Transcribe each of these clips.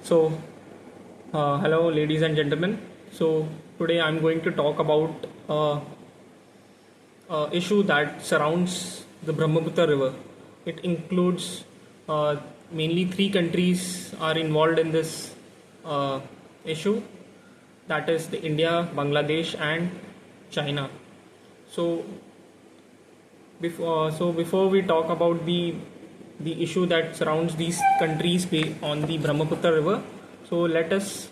So, hello, ladies and gentlemen. So, today I'm going to talk about issue that surrounds the Brahmaputra river. It includes uh, mainly three countries are involved in this uh, issue. That is the India, Bangladesh, and China. So, before we talk about the issue that surrounds these countries on the Brahmaputra river, so let us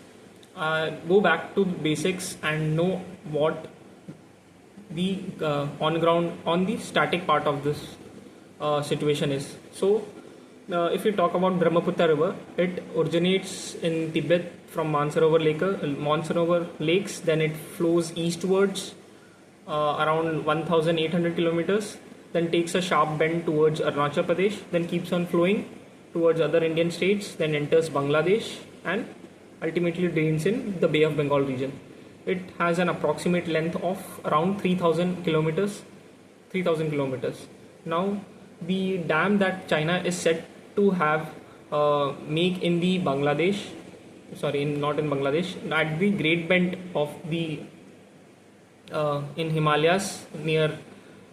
go back to basics and know what the on the static part of this situation is. So, if we talk about Brahmaputra river, it originates in Tibet from Mansarovar lakes. Then it flows eastwards around 1,800 kilometers. Then takes a sharp bend towards Arunachal Pradesh. Then keeps on flowing towards other Indian states. Then enters Bangladesh and ultimately drains in the Bay of Bengal region. It has an approximate length of around 3,000 kilometers. 3,000 kilometers. Now, the dam that China is said to have make in the Bangladesh, not in Bangladesh, at the Great Bend of the in Himalayas near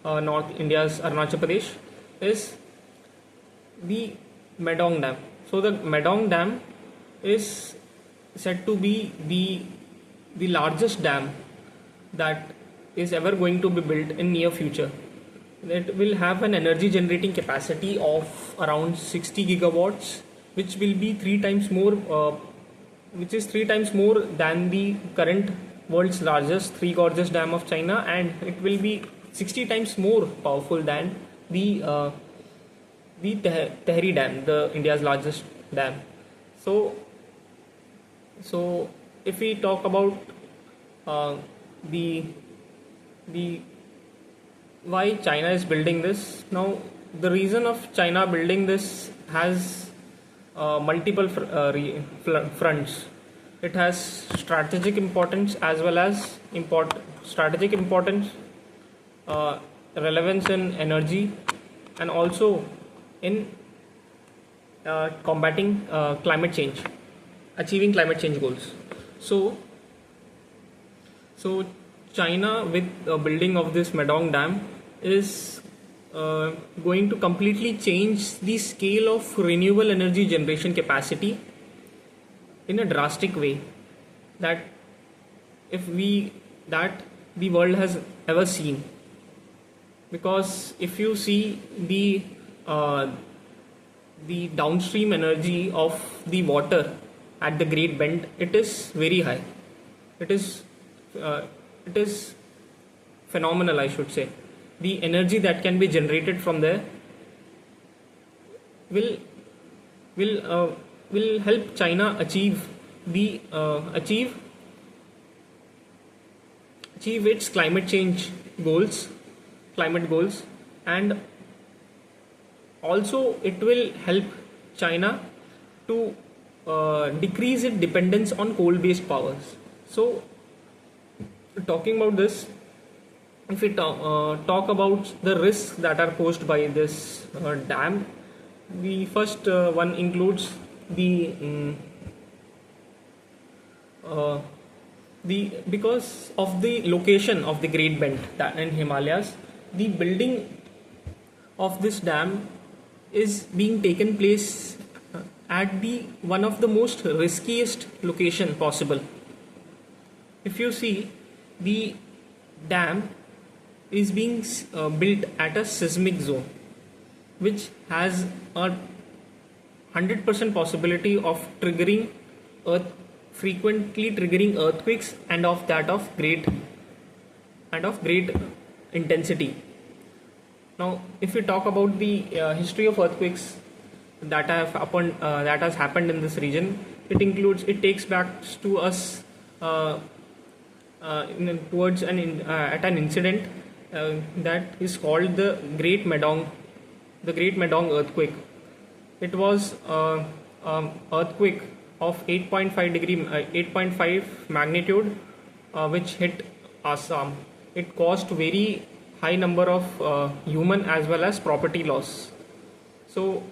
North India's Arunachal Pradesh is the Medong Dam. So the Medong Dam is said to be the largest dam that is ever going to be built in near future. It will have an energy generating capacity of around 60 gigawatts, which will be which is three times more than the current world's largest Three Gorges Dam of China, and it will be 60 times more powerful than the Tehri Dam, the India's largest dam. So if we talk about the why China is building this now, the reason of China building this has multiple fronts. It has strategic importance as well as strategic importance, relevance in energy, and also in combating climate change, achieving climate change goals. So China, with the building of this Medong Dam, is going to completely change the scale of renewable energy generation capacity in a drastic way that the world has ever seen. Because if you see the downstream energy of the water at the Great Bend, it is very high. It is phenomenal, I should say. The energy that can be generated from there will help China achieve its climate goals, and also it will help China to decrease its dependence on coal-based powers. So, talking about this, if we talk about the risks that are posed by this dam, the first one includes because of the location of the Great Bend in Himalayas, the building of this dam is being taken place at the one of the most riskiest location possible. If you see, the dam is being built at a seismic zone, which has a 100% possibility of frequently triggering earthquakes, and of great intensity. Now, if we talk about the history of earthquakes that has happened in this region, it takes back to us at an incident that is called the Great Medong earthquake. It was earthquake of 8.5 magnitude, which hit Assam. It caused very high number of human as well as property loss. So,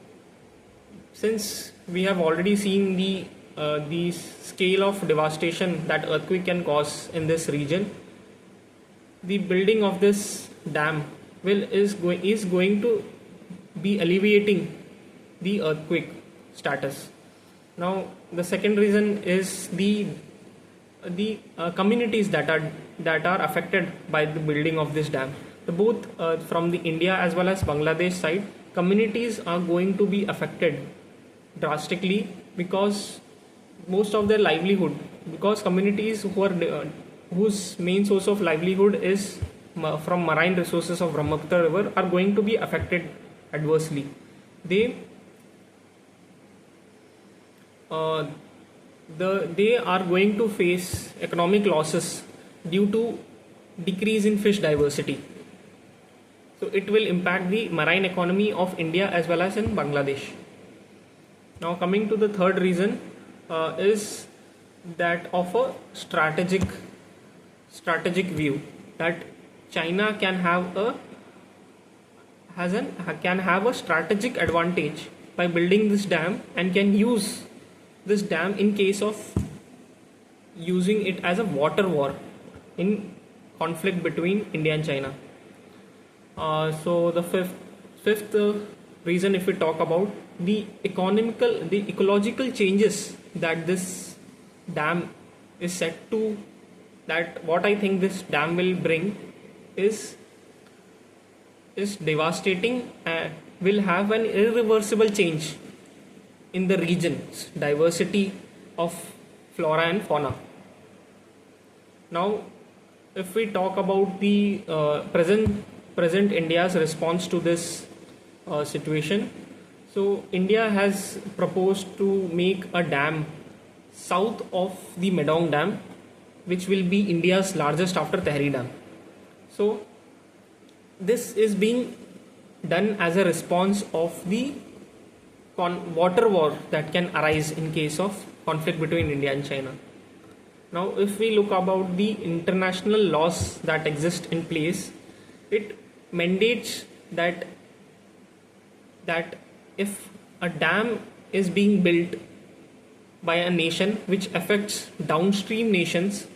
since we have already seen the the scale of devastation that earthquake can cause in this region, the building of this dam is going to be alleviating the earthquake status. Now, the second reason is the communities that are affected by the building of this dam. Both from the India as well as Bangladesh side, communities are going to be affected drastically because most of their livelihood, because communities whose main source of livelihood is from marine resources of Brahmaputra river, are going to be affected adversely. They are going to face economic losses due to decrease in fish diversity. So it will impact the marine economy of India as well as in Bangladesh. Now coming to the third reason is that of a strategic view, that China can have a strategic advantage by building this dam, and can use this dam in case of using it as a water war in conflict between India and China. So the fifth reason, if we talk about the ecological changes that this dam is set to, that what I think this dam will bring is devastating and will have an irreversible change in the region's diversity of flora and fauna. Now, if we talk about the present India's response to this situation, so India has proposed to make a dam south of the Medong Dam, which will be India's largest after Tehri Dam. So this is being done as a response of the water war that can arise in case of conflict between India and China. Now, if we look about the international laws that exist in place, it mandates that if a dam is being built by a nation which affects downstream nations,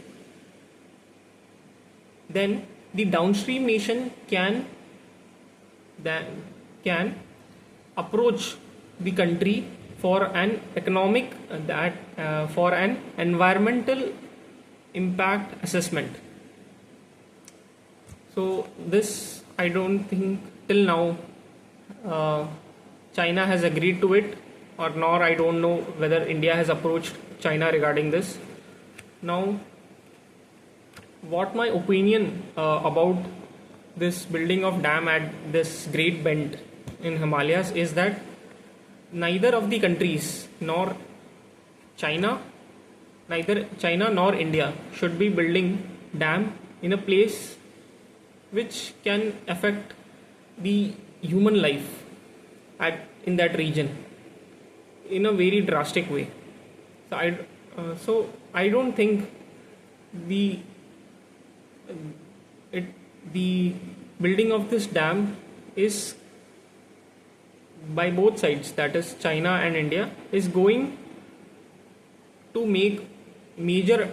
then the downstream nation can approach the country for an for an environmental impact assessment. So this, I don't think till now China has agreed to it, or nor I don't know whether India has approached China regarding this. Now, what my opinion about this building of dam at this great bend in Himalayas is that neither of the countries, neither China nor India, should be building dam in a place which can affect the human life in that region in a very drastic way. So I don't think the building of this dam is, by both sides, that is China and India, is going to make major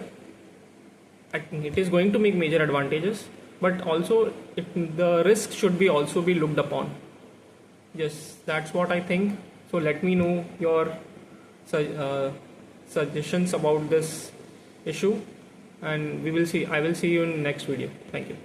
advantages, but also the risk should be also be looked upon. Yes, that's what I think. So let me know your suggestions about this issue, and I will see you in next video. Thank you.